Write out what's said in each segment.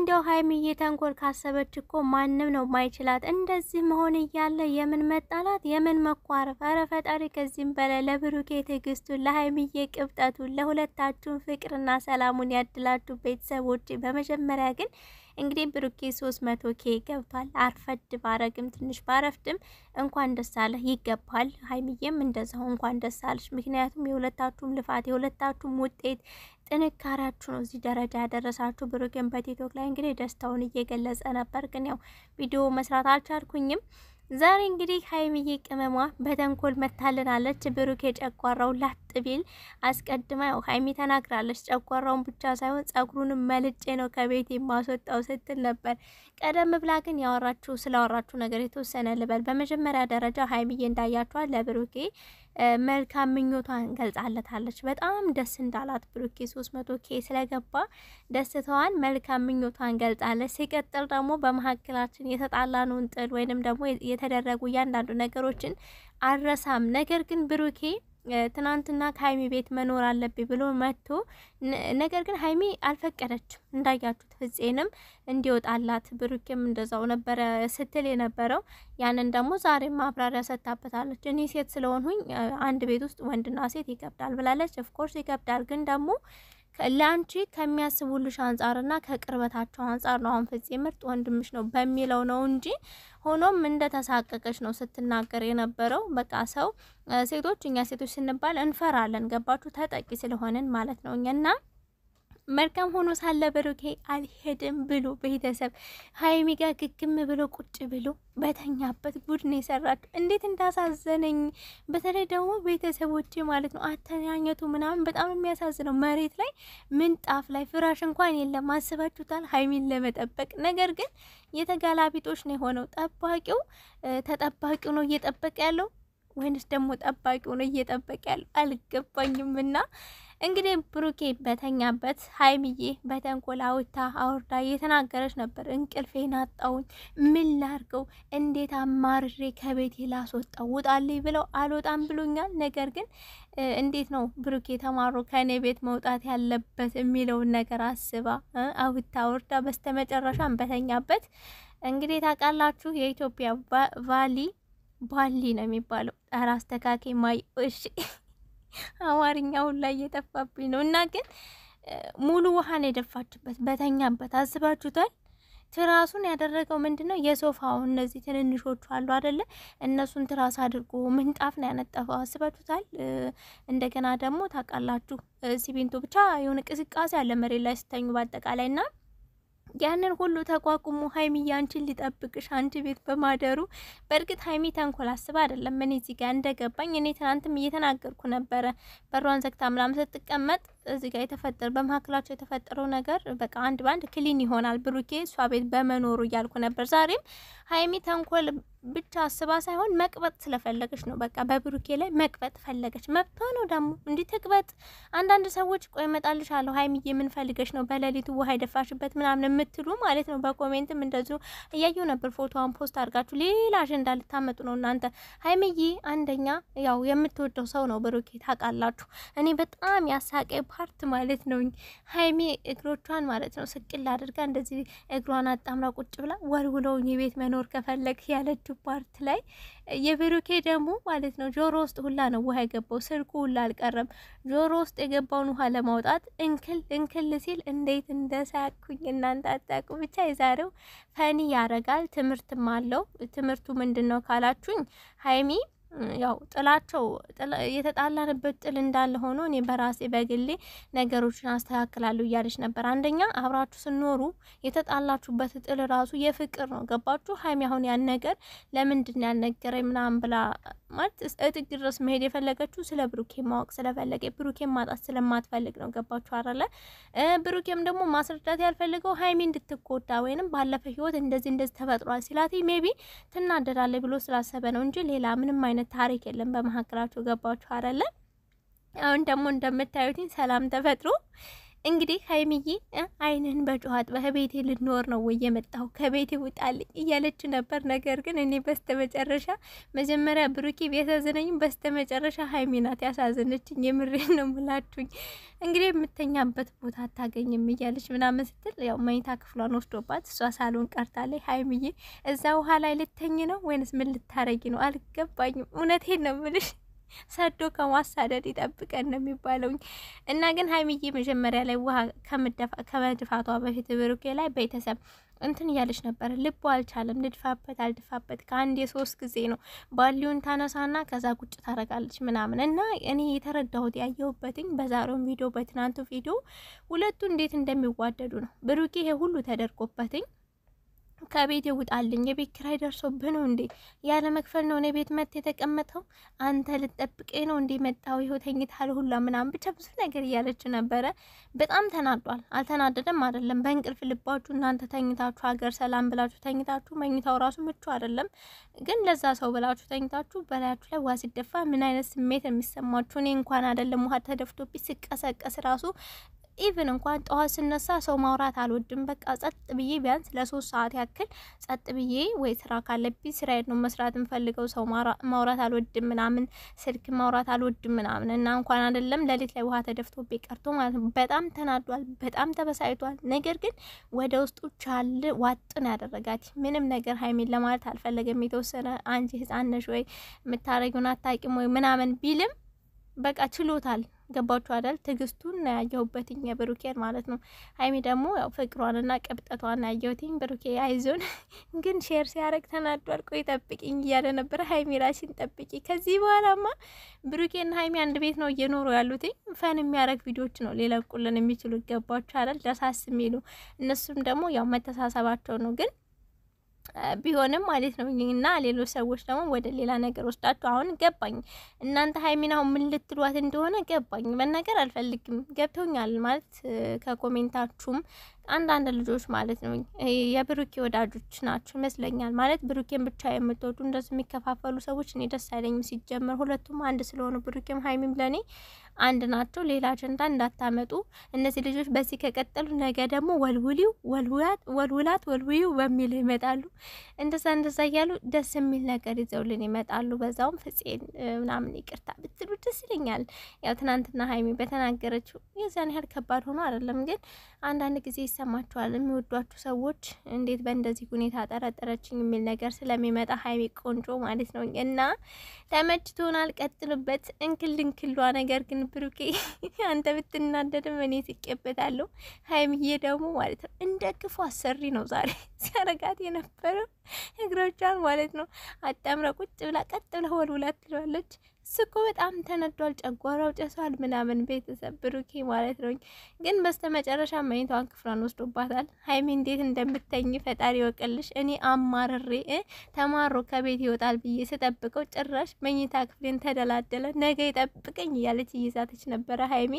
እንደው ሀይሚዬ ተንኮል ካሰበች እኮ ማንም ነው ማይችላት። እንደዚህ መሆን እያለ የምን መጣላት የምን መኳረፍ? ኧረ ፈጣሪ ከዚህም በላይ ለብሩኬ ትዕግስቱን ለሀይሚዬ ቅብጠቱን ለሁለታችሁን ፍቅርና ሰላሙን ያድላችሁ ቤተሰቦች። በመጀመሪያ ግን እንግዲህ ብሩኬ 300K ገብቷል። አርፈድ ባረግም ትንሽ ባረፍድም እንኳን ደስ አለህ ይገባል። ሀይሚዬም እንደዛው እንኳን ደስ አለሽ። ምክንያቱም የሁለታችሁም ልፋት የሁለታችሁም ውጤት ጥንካሬያችሁ ነው እዚህ ደረጃ ያደረሳችሁ። ብሩኬን በቲክቶክ ላይ እንግዲህ ደስታውን እየገለጸ ነበር፣ ግን ያው ቪዲዮ መስራት አልቻልኩኝም። ዛሬ እንግዲህ ሀይሚዬ ቅመሟ በተንኮል መታልናለች። ብሩኬ ጨጓራው ላጥ ቢል አስቀድማ ያው ሀይሚ ተናግራለች። ጨጓራውን ብቻ ሳይሆን ጸጉሩንም መልጬ ነው ከቤት የማስወጣው ስትል ነበር። ቀደም ብላ ግን ያወራችሁ ስላወራችሁ ነገር የተወሰነ ልበል። በመጀመሪያ ደረጃ ሀይሚዬ እንዳያችኋል ለብሩኬ መልካም ምኞቷን ገልጻለታለች። በጣም ደስ እንዳላት ብሩኬ 300K ስለገባ ደስታዋን መልካም ምኞቷን ገልጻለች። ሲቀጥል ደግሞ በመሀከላችን የተጣላነውን ጥል ወይንም ደግሞ የተደረጉ እያንዳንዱ ነገሮችን አልረሳም። ነገር ግን ብሩኬ ትናንትና ከሀይሚ ቤት መኖር አለብኝ ብሎ መጥቶ ነገር ግን ሀይሚ አልፈቀደችም። እንዳያችሁት ፍፄንም እንዲወጣላት ብሩኬም እንደዛው ነበረ ስትል የነበረው። ያንን ደግሞ ዛሬም ማብራሪያ ሰጥታበታለች። እኔ ሴት ስለሆንሁኝ አንድ ቤት ውስጥ ወንድና ሴት ይከብዳል ብላለች። ኦፍኮርስ ይከብዳል፣ ግን ደግሞ ለአንቺ ከሚያስቡልሽ አንጻርና ከቅርበታቸው አንጻር ነው አሁን ፍፄ ምርጥ ወንድምሽ ነው በሚለው ነው እንጂ ሆኖም እንደተሳቀቀች ነው ስትናገር የነበረው። በቃ ሰው ሴቶች እኛ ሴቶች ስንባል እንፈራለን፣ ገባችሁ? ተጠቂ ስለሆንን ማለት ነው እኛና መልካም ሆኖ ሳለ ብሩኬ አልሄድም ብሎ ቤተሰብ ሀይሚ ጋር ግግም ብሎ ቁጭ ብሎ በተኛበት ጉድ ነው የሰራችው። እንዴት እንዳሳዘነኝ በተለይ ደግሞ ቤተሰቦቼ ማለት ነው አተኛኘቱ ምናምን በጣም የሚያሳዝነው። መሬት ላይ ምንጣፍ ላይ ፍራሽ እንኳን የለም። አስባችሁታል? ሀይሚን ለመጠበቅ ነገር ግን የተጋላቢጦች ነው የሆነው። ጠባቂው ተጠባቂው ነው እየጠበቀ ያለው ወይንስ ደግሞ ጠባቂው ነው እየጠበቀ ያለው? አልገባኝም። እና እንግዲህ ብሩኬ በተኛበት ሀይሚዬ በተንኮል አውርዳ እየተናገረች ነበር። እንቅልፌን አጣውኝ፣ ምን ላርገው፣ እንዴት አማርሬ ከቤቴ ላስወጣው፣ ውጣልኝ ብለው አልወጣም ብሎኛል። ነገር ግን እንዴት ነው ብሩኬ ተማሮ ከኔ ቤት መውጣት ያለበት የሚለውን ነገር አስባ አውርዳ በስተመጨረሻም በተኛበት እንግዲህ ታውቃላችሁ የኢትዮጵያ ባሊ ነው የሚባለው። ጣራ አስተካኬ ማይ እሺ አማርኛውን ላይ እየጠፋብኝ ነው። እና ግን ሙሉ ውሃን የደፋችበት በተኛበት አስባችሁታል? ትራሱን ያደረገው ምንድነው? የሶፋው እነዚህ ትንንሾቹ አሉ አይደለ? እነሱን ትራስ አድርጎ ምንጣፍ ነው ያነጠፈው። አስባችሁታል? እንደገና ደግሞ ታውቃላችሁ ሲሚንቶ ብቻ የሆነ ቅዝቃዜ አለ መሬት ላይ ስተኙ በአጠቃላይና ያንን ሁሉ ተቋቁሞ ሀይሚ ያንቺን ሊጠብቅሽ አንቺ ቤት በማደሩ በእርግጥ ሀይሚ ተንኮል አስባ አይደለም። ምን እዚህ ጋር እንደገባኝ እኔ ትናንትም እየተናገርኩ ነበረ። በሯን ዘግታ ምናምን ስትቀመጥ እዚህ ጋር በመካከላቸው የተፈጠረው ነገር በቃ አንድ ባንድ ክሊን ይሆናል ብሩኬ እሷ ቤት በመኖሩ እያልኩ ነበር። ዛሬም ሀይሚ ተንኮል ብቻ አስባ ሳይሆን መቅበጥ ስለፈለገች ነው። በቃ በብሩኬ ላይ መቅበጥ ፈለገች። መብቷ ነው ደግሞ እንዲህ ትቅበጥ። አንዳንድ ሰዎች ቆይ እመጣልሻለሁ ሀይሚዬ ምን ፈልገሽ ነው በሌሊቱ ውሃ የደፋሽበት ምናምን የምትሉ ማለት ነው። በኮሜንትም እንደዚሁ እያየሁ ነበር። ፎቶዋን ፖስት አድርጋችሁ ሌላ አጀንዳ ልታመጡ ነው እናንተ። ሀይሚዬ አንደኛ ያው የምትወደው ሰው ነው ብሩኬ ታውቃላችሁ። እኔ በጣም ያሳቀ ፓርት ማለት ነው ሀይሚ እግሮቿን ማለት ነው ስቅል አድርጋ እንደዚህ እግሯን አጣምራ ቁጭ ብላ ወልውለው የቤት መኖር ከፈለግ ያለችው ፓርት ላይ የብሩኬ ደግሞ ማለት ነው ጆሮ ውስጥ ሁላ ነው ውሃ የገባው። ስልኩ ሁላ አልቀረም። ጆሮ ውስጥ የገባውን ውሃ ለማውጣት እንክል ሲል እንዴት እንደሳቅኩኝ እናንተ አታውቁ። ብቻ የዛሬው ፈኒ ያረጋል፣ ትምህርትም አለው። ትምህርቱ ምንድነው ካላችሁኝ ሀይሚ ያው ጥላቸው የተጣላንበት ጥል እንዳለ ሆኖ እኔ በራሴ በግሌ ነገሮችን አስተካክላለሁ እያለች ነበር። አንደኛ አብራችሁ ስኖሩ የተጣላችሁበት ጥል ራሱ የፍቅር ነው። ገባችሁ? ሀይሚ አሁን ያን ነገር ለምንድን ያልነገረኝ ምናምን ብላ ማለት እጥግ ድረስ መሄድ የፈለገችው ስለ ብሩኬ ማወቅ ስለፈለገ ብሩኬን ማጣት ስለማትፈልግ ነው። ገባችሁ አይደለ? ብሩኬም ደግሞ ማስረዳት ያልፈልገው ሀይሚ እንድትጎዳ ወይንም ባለፈ ህይወት እንደዚህ ተፈጥሯል ሲላት ሜቢ ትናደዳለች ብሎ ስላሰበ ነው እንጂ ሌላ ምንም አይነት ታሪክ የለም በመሀከላቸው። ገባችሁ አይደለ? አሁን ደግሞ እንደምታዩትኝ ሰላም ተፈጥሮ እንግዲህ ሀይሚዬ አይንህን በጨዋት በቤቴ ልኖር ነው ወይ የመጣው ከቤቴ ውጣልኝ እያለች ነበር። ነገር ግን እኔ በስተመጨረሻ መጀመሪያ ብሩኬ ቢያሳዝነኝም በስተመጨረሻ ሀይሚ ናት ያሳዘነችኝ። የምሬን ነው ምላችሁኝ። እንግዲህ የምተኛበት ቦታ አታገኝም እያለች ምናምን ስትል ያው መኝታ ክፍሏን ወስዶባት እሷ ሳሎን ቀርታለች። ሀይሚዬ እዛ ውሃ ላይ ልተኝ ነው ወይንስ ምን ልታረጊ ነው? አልገባኝም። እውነቴን ነው የምልሽ ሰዶ ከማሳደድ ይጠብቀን ነው የሚባለው። እና ግን ሀይሚዬ መጀመሪያ ላይ ውሃ ከመድፋቷ በፊት ብሩኬ ላይ ቤተሰብ እንትን እያለች ነበር። ልቦ አልቻለም። ልድፋበት ከአንድ የ3 ጊዜ ነው ባሊውን ታነሳና ከዛ ቁጭ ታረጋለች ምናምን። እና እኔ የተረዳሁት ያየሁበትኝ በዛሬው ቪዲዮ በትናንቱ ቪዲዮ ሁለቱ እንዴት እንደሚዋደዱ ነው። ብሩኬ ይሄ ሁሉ ተደርጎበትኝ ከቤት ይውጣልኝ የቤት ኪራይ ደርሶብህ ነው እንዴ? ያለ መክፈል ነው እኔ ቤት መት የተቀመጠው? አንተ ልጠብቀኝ ነው እንዴ መጣው? ይኸው ተኝታል ሁላ ምናምን ብቻ ብዙ ነገር እያለች ነበረ። በጣም ተናዷል። አልተናደደም አይደለም። በእንቅልፍ ልባችሁ እናንተ ተኝታችሁ ሀገር ሰላም ብላችሁ ተኝታችሁ መኝታው ራሱ ምቹ አይደለም። ግን ለዛ ሰው ብላችሁ ተኝታችሁ በላያችሁ ላይ ውሃ ሲደፋ ምን አይነት ስሜት የሚሰማችሁ? እኔ እንኳን አይደለም ውሃ ተደፍቶብኝ ስቀሰቀስ ራሱ ኢቭን እንኳን ጠዋት ስነሳ ሰው ማውራት አልወድም። በቃ ጸጥ ብዬ ቢያንስ ለ3 ሰዓት ያክል ጸጥ ብዬ ወይ ስራ ካለብኝ ስራዬን ነው መስራት እንፈልገው። ሰው ማውራት አልወድም ምናምን፣ ስልክ ማውራት አልወድም ምናምን። እና እንኳን አይደለም ሌሊት ላይ ውሃ ተደፍቶብኝ ቀርቶ ማለት ነው። በጣም ተናዷል፣ በጣም ተበሳይቷል። ነገር ግን ወደ ውስጡ ቻል ዋጥን ያደረጋት ምንም ነገር ሀይሚን ለማለት አልፈለገም። የተወሰነ አንቺ ህፃን ነሽ ወይ የምታረጊውን አታውቂም ወይ ምናምን ቢልም በቃ ችሎታል። ገባችሁ አይደል? ትግስቱን ነው ያየሁበትኝ የብሩኬን ማለት ነው። ሀይሚ ደግሞ ያው ፍቅሯንና ቅብጠቷን ያየሁትኝ። ብሩኬ አይዞን ግን ሼር ሲያረግ ተናዷል። ቆይ ጠብቂኝ እያለ ነበረ። ሀይሚ ራሽን ጠብቂ። ከዚህ በኋላማ ብሩኬና ሀይሚ አንድ ቤት ነው እየኖሩ ያሉትኝ። ፈን የሚያረግ ቪዲዮዎች ነው ሊለቁልን የሚችሉ። ገባችሁ አይደል? ደሳስ የሚሉ እነሱም ደግሞ ያው መተሳሰባቸው ነው ግን ቢሆንም ማለት ነው። እና ሌሎች ሰዎች ደግሞ ወደ ሌላ ነገር ወስዳችሁ አሁን ገባኝ። እናንተ ሀይሚን አሁን ምን ልትሏት እንደሆነ ገባኝ። መናገር አልፈልግም። ገብቶኛል ማለት ከኮሜንታችሁም አንዳንድ ልጆች ማለት ነው የብሩኬ ወዳጆች ናቸው ይመስለኛል። ማለት ብሩኬን ብቻ የምትወዱ እንደዚህ የሚከፋፈሉ ሰዎች እኔ ደስ አይለኝም። ሲጀመር ሁለቱም አንድ ስለሆኑ ብሩኬም ሀይሚም ለኔ አንድ ናቸው። ሌላ አጀንዳ እንዳታመጡ። እነዚህ ልጆች በዚህ ከቀጠሉ ነገ ደግሞ ወልውላት በሚል ይመጣሉ። እንደዛ እያሉ ደስ የሚል ነገር ይዘውልን ይመጣሉ። በዛውም ፍፄን ምናምን ይቅርታ ብትሉ ደስ ይለኛል። ያው ትናንትና ሀይሚ በተናገረችው የዛን ያህል ከባድ ሆኖ አይደለም፣ ግን አንዳንድ ጊዜ ይሰማችኋል። የሚወዷችሁ ሰዎች እንዴት በእንደዚህ ሁኔታ ጠረጠረችኝ የሚል ነገር ስለሚመጣ ሀይሚ ቆንጆ ማለት ነው። እና ተመችቶናል፣ ቀጥሉበት። እንክልዋ ነገር ግን ብሩኬ አንተ ብትናደድም እኔ ስቄበታለሁ። ሀይሚዬ ደግሞ ማለት ነው እንደ ክፉ አሰሪ ነው ዛሬ ሲያረጋት የነበረው እግሮቿን ማለት ነው አጣምራ ቁጭ ብላ ቀጥ ብላ ወልውላት ትለዋለች። እሱ እኮ በጣም ተነዷል፣ ጨጓራው ጨሷል ምናምን። ቤተሰብ ብሩኬ ማለት ነው። ግን በስተመጨረሻ መኝታዋን ክፍሏን ወስዶባታል። ሀይሚ እንዴት እንደምተኝ ፈጣሪ ወቀልሽ። እኔ አማርሬ ተማሮ ከቤት ይወጣል ብዬ ስጠብቀው ጭራሽ መኝታ ክፍሌን ተደላደለ። ነገ ይጠብቀኝ እያለች እይዛተች ነበረ ሀይሚ።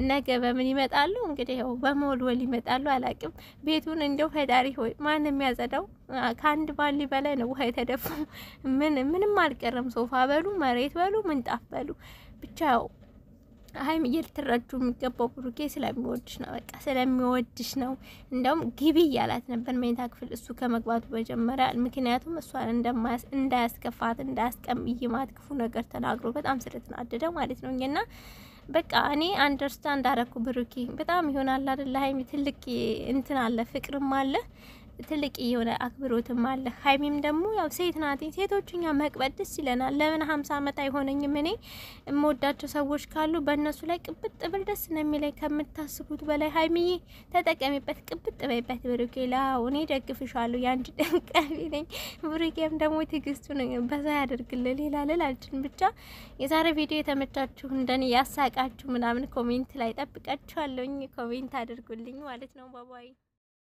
ነገ በምን ይመጣሉ እንግዲህ ያው በመወልወል ይመጣሉ። አላቅም ቤቱን እንደው ፈጣሪ ሆይ ማን የሚያጸዳው? ከአንድ ባሊ በላይ ነው ውሃ የተደፉ። ምንም አልቀረም። ሶፋ በሉ፣ መሬት በሉ፣ ምንጣፍ በሉ። ብቻ ያው ሀይሚዬ ልትረጁ የሚገባው ብሩኬ ስለሚወድሽ ነው። በቃ ስለሚወድሽ ነው። እንደውም ግቢ እያላት ነበር መኝታ ክፍል እሱ ከመግባቱ መጀመሪያ። ምክንያቱም እሷን እንዳያስከፋት እንዳያስቀይማት ክፉ ነገር ተናግሮ በጣም ስለተናደደ ማለት ነው። እና በቃ እኔ አንደርስታንድ አረኩ። ብሩኬ በጣም ይሆናል አይደል? ሀይሚ ትልቅ እንትን አለ፣ ፍቅርም አለ፣ ትልቅ የሆነ አክብሮትም አለ። ሀይሚም ደግሞ ያው ሴት ናት። ሴቶችኛ መቅበድ ደስ ይለናል። ለምን 50 ዓመት አይሆነኝም? እኔ የምወዳቸው ሰዎች ካሉ በእነሱ ላይ ቅብጥ ብል ደስ ነው የሚለኝ ከምታስቡት በላይ። ሀይሚዬ ተጠቀሚበት፣ ቅብጥ በይበት። ብሩኬ ላው እኔ ደግፍሻለሁ፣ ያንቺ ደንቃቢ ነኝ። ብሩኬም ደግሞ ትዕግስቱን በዛ ያደርግልህ። ሌላ ልል አልችልም። ብቻ የዛሬ ቪዲዮ የተመቻችሁ እንደኔ ያሳቃችሁ ምናምን ኮሜንት ላይ ጠብቃችኋለሁኝ። ኮሜንት አድርጉልኝ ማለት ነው። ባባይ